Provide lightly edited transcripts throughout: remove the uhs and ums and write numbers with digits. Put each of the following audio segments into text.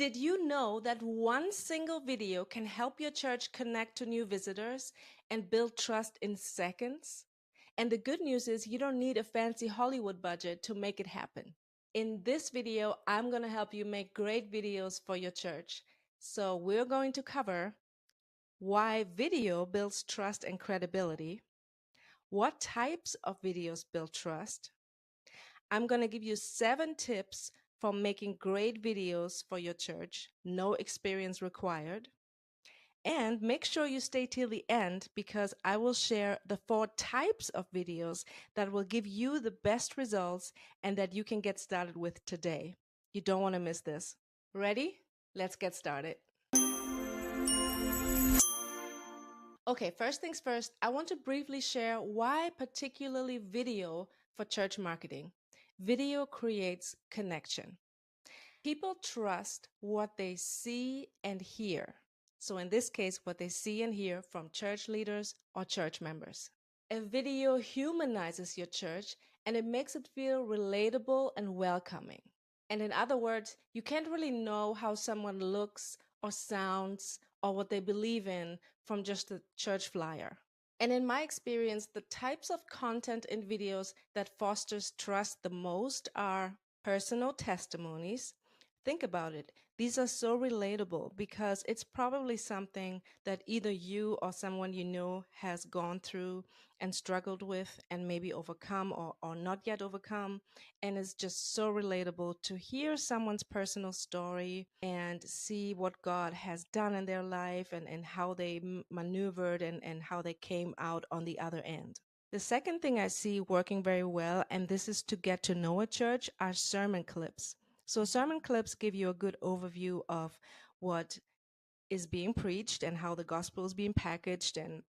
Did you know that one single video can help your church connect to new visitors and build trust in seconds? And the good news is you don't need a fancy Hollywood budget to make it happen. In this video, I'm going to help you make great videos for your church. So we're going to cover why video builds trust and credibility, what types of videos build trust. I'm going to give you 7 tips for making great videos for your church, no experience required. And make sure you stay till the end because I will share the 4 types of videos that will give you the best results and that you can get started with today. You don't want to miss this. Ready? Let's get started. Okay, first things first, I want to briefly share why particularly video for church marketing. Video creates connection. People trust what they see and hear. So in this case, what they see and hear from church leaders or church members. A video humanizes your church and it makes it feel relatable and welcoming. And in other words, you can't really know how someone looks or sounds or what they believe in from just a church flyer. And in my experience, the types of content in videos that fosters trust the most are personal testimonies. Think about it. These are so relatable because it's probably something that either you or someone you know has gone through and struggled with and maybe overcome or not yet overcome. And it's just so relatable to hear someone's personal story and see what God has done in their life and how they maneuvered and how they came out on the other end. The second thing I see working very well, and this is to get to know a church, are sermon clips. So sermon clips give you a good overview of what is being preached and how the gospel is being packaged and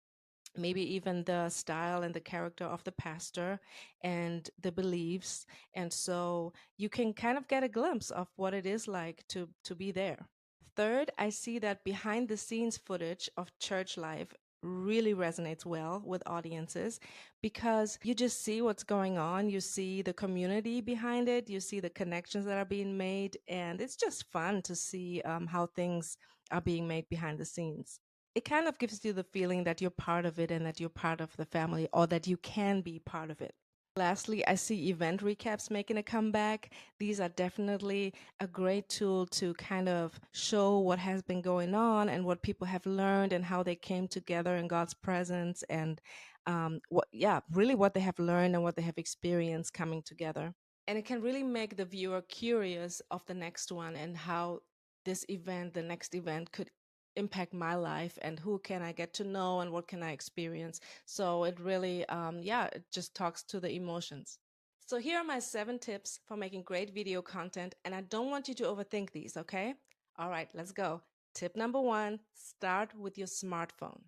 maybe even the style and the character of the pastor and the beliefs. And so you can kind of get a glimpse of what it is like to be there. Third, I see that behind the scenes footage of church life really resonates well with audiences because you just see what's going on. You see the community behind it. You see the connections that are being made. And it's just fun to see how things are being made behind the scenes. It kind of gives you the feeling that you're part of it and that you're part of the family or that you can be part of it. Lastly, I see event recaps making a comeback. These are definitely a great tool to kind of show what has been going on and what people have learned and how they came together in God's presence and really what they have learned and what they have experienced coming together. And it can really make the viewer curious of the next one and how the next event could impact my life and who can I get to know and what can I experience. So it really, it just talks to the emotions. So here are my 7 tips for making great video content, and I don't want you to overthink these, okay? All right, let's go. Tip number 1, start with your smartphone.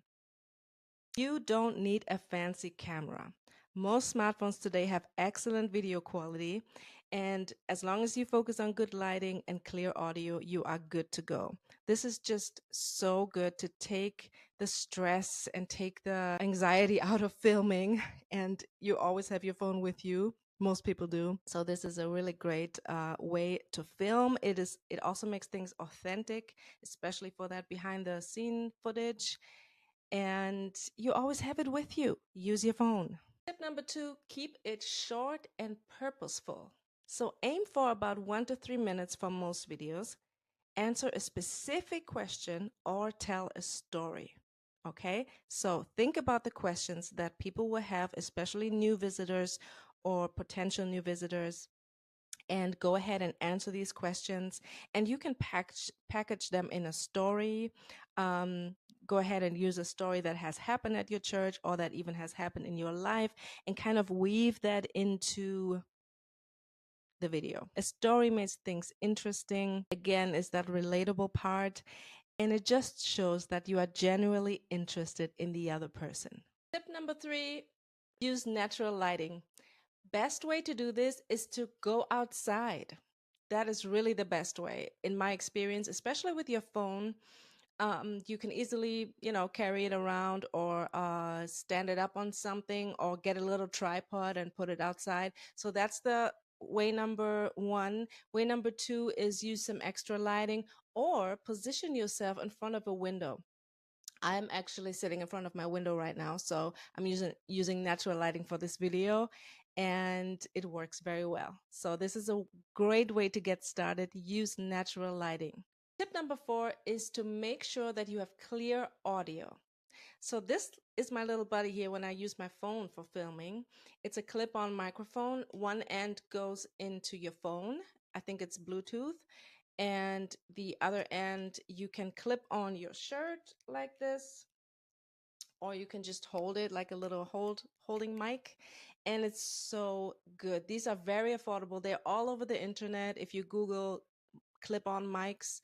You don't need a fancy camera. Most smartphones today have excellent video quality, and as long as you focus on good lighting and clear audio, you are good to go. This is just so good to take the stress and take the anxiety out of filming, and you always have your phone with you. Most people do. So this is a really great way to film. It also makes things authentic, especially for that behind the scene footage. And you always have it with you. Use your phone. Tip number 2, keep it short and purposeful. So aim for about 1 to 3 minutes for most videos. Answer a specific question or tell a story. Okay, so think about the questions that people will have, especially new visitors or potential new visitors, and go ahead and answer these questions. And you can package them in a story. Go ahead and use a story that has happened at your church or that even has happened in your life and kind of weave that into the video. A story makes things interesting. Again, is that relatable part. And it just shows that you are genuinely interested in the other person. Tip number 3, use natural lighting. Best way to do this is to go outside. That is really the best way. In my experience, especially with your phone, you can easily, carry it around or stand it up on something or get a little tripod and put it outside. So that's the way number 1. Way number 2 is use some extra lighting, or position yourself in front of a window. I'm actually sitting in front of my window right now, so I'm using natural lighting for this video, and it works very well. So this is a great way to get started. Use natural lighting. Tip number 4 is to make sure that you have clear audio. So this is my little buddy here when I use my phone for filming. It's a clip-on microphone. One end goes into your phone. I think it's Bluetooth. And the other end you can clip on your shirt like this, or you can just hold it like a little holding mic, and it's so good. These are very affordable. They're all over the internet if you Google clip-on mics,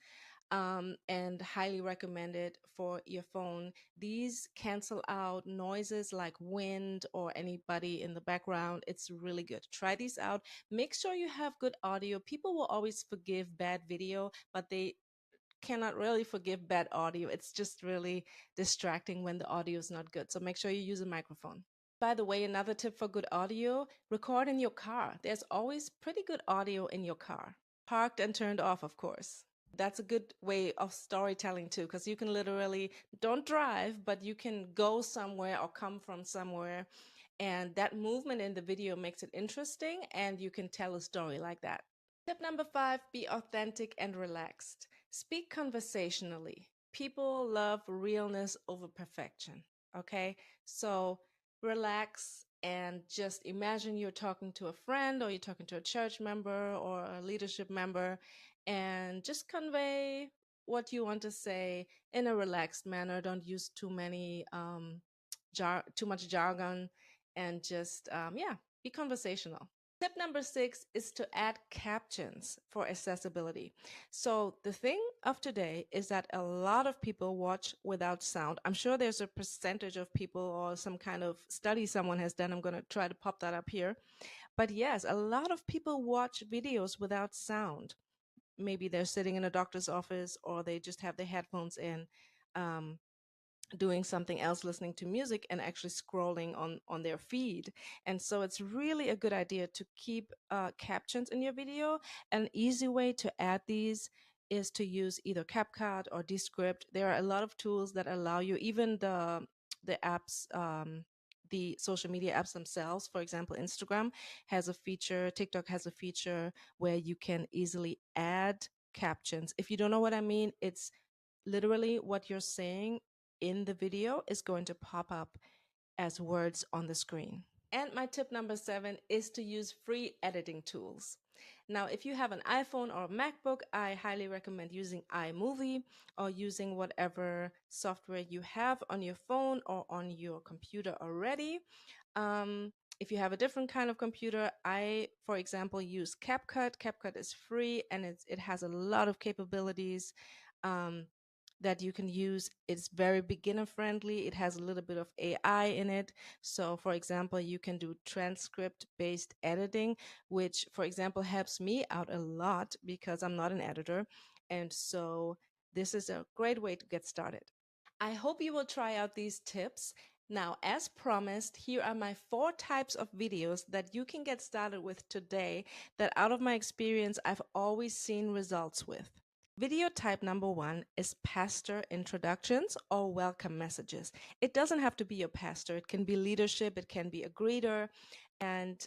and highly recommended for your phone. These cancel out noises like wind or anybody in the background. It's really good. Try these out. Make sure you have good audio. People will always forgive bad video, but they cannot really forgive bad audio. It's just really distracting when the audio is not good. So make sure you use a microphone. By the way, another tip for good audio: record in your car. There's always pretty good audio in your car, parked and turned off, of course. That's a good way of storytelling too, because you can literally don't drive, but you can go somewhere or come from somewhere, and that movement in the video makes it interesting, and you can tell a story like that. Tip number 5, be authentic and relaxed. Speak conversationally. People love realness over perfection. Okay, so relax and just imagine you're talking to a friend, or you're talking to a church member or a leadership member, and just convey what you want to say in a relaxed manner. Don't use too much jargon, and just yeah, be conversational. Tip number 6 is to add captions for accessibility. So the thing of today is that a lot of people watch without sound. I'm sure there's a percentage of people or some kind of study someone has done. I'm going to try to pop that up here. But yes, a lot of people watch videos without sound. Maybe they're sitting in a doctor's office, or they just have their headphones in. Um, Doing something else, listening to music, and actually scrolling on their feed. And so it's really a good idea to keep captions in your video. An easy way to add these is to use either CapCut or Descript. There are a lot of tools that allow you, even the apps, the social media apps themselves. For example, Instagram has a feature, TikTok has a feature where you can easily add captions. If you don't know what I mean, it's literally what you're saying in the video is going to pop up as words on the screen. And my tip number 7 is to use free editing tools. Now, if you have an iPhone or a MacBook, I highly recommend using iMovie, or using whatever software you have on your phone or on your computer already. If you have a different kind of computer, I, for example, use CapCut. CapCut is free, and it has a lot of capabilities. Um, that you can use. It's very beginner friendly. It has a little bit of AI in it. So, for example, you can do transcript based editing, which, for example, helps me out a lot because I'm not an editor. And so, this is a great way to get started. I hope you will try out these tips. Now, as promised, here are my 4 types of videos that you can get started with today, that out of my experience, I've always seen results with. Video type number 1 is pastor introductions or welcome messages. It doesn't have to be your pastor. It can be leadership. It can be a greeter. And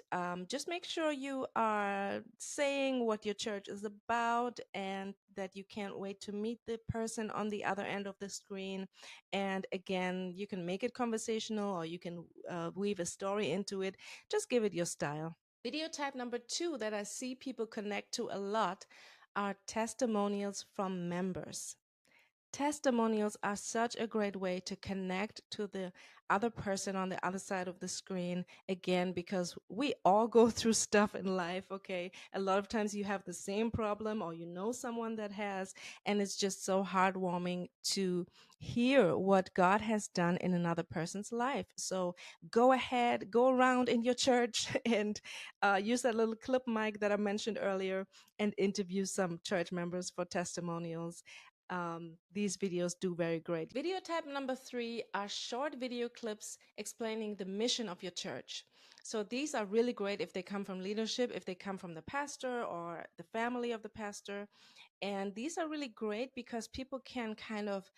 just make sure you are saying what your church is about, and that you can't wait to meet the person on the other end of the screen. And again, you can make it conversational, or you can weave a story into it. Just give it your style. Video type number 2 that I see people connect to a lot are testimonials from members. Testimonials are such a great way to connect to the other person on the other side of the screen. Again, because we all go through stuff in life, okay? A lot of times you have the same problem, or you know someone that has, and it's just so heartwarming to hear what God has done in another person's life. So go ahead, go around in your church and use that little clip mic that I mentioned earlier, and interview some church members for testimonials. These videos do very great. Video type number 3 are short video clips explaining the mission of your church. So these are really great if they come from leadership, if they come from the pastor or the family of the pastor. And these are really great because people can kind of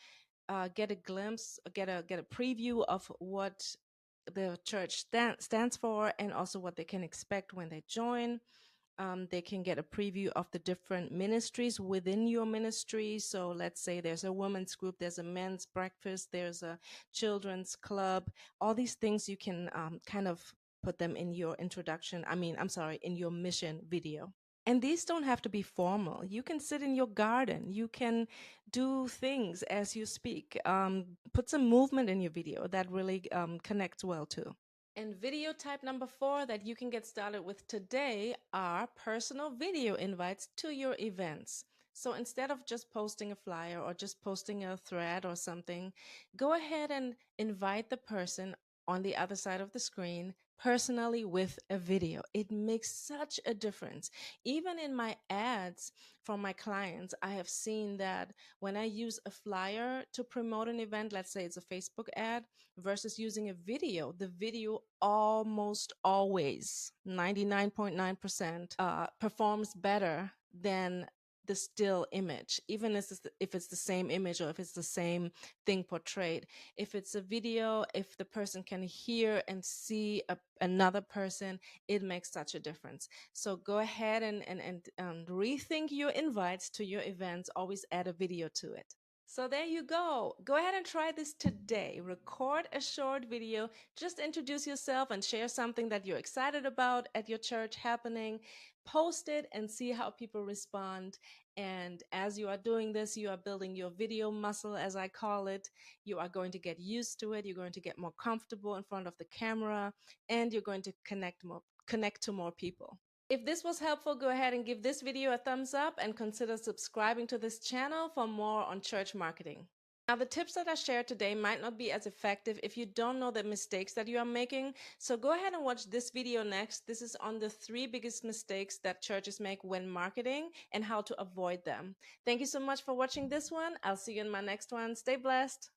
get a glimpse, get a preview of what the church stands for, and also what they can expect when they join. They can get a preview of the different ministries within your ministry. So let's say there's a women's group, there's a men's breakfast, there's a children's club. All these things you can kind of put them in your introduction. I'm sorry, in your mission video. And these don't have to be formal. You can sit in your garden. You can do things as you speak. Put some movement in your video that really connects well too. And video type number 4 that you can get started with today are personal video invites to your events. So instead of just posting a flyer or just posting a thread or something, go ahead and invite the person on the other side of the screen personally with a video. It makes such a difference. Even in my ads for my clients, I have seen that when I use a flyer to promote an event, let's say it's a Facebook ad, versus using a video, the video almost always, 99.9%, performs better than the still image, even if it's the same image or if it's the same thing portrayed. If it's a video, if the person can hear and see another person, it makes such a difference. So go ahead and rethink your invites to your events. Always add a video to it. So there you go. Go ahead and try this today. Record a short video. Just introduce yourself and share something that you're excited about at your church happening. Post it and see how people respond. And as you are doing this, you are building your video muscle, as I call it. You are going to get used to it. You're going to get more comfortable in front of the camera, and you're going to connect to more people. If this was helpful, go ahead and give this video a thumbs up and consider subscribing to this channel for more on church marketing. Now, the tips that I shared today might not be as effective if you don't know the mistakes that you are making. So go ahead and watch this video next. This is on the 3 biggest mistakes that churches make when marketing and how to avoid them. Thank you so much for watching this one. I'll see you in my next one. Stay blessed.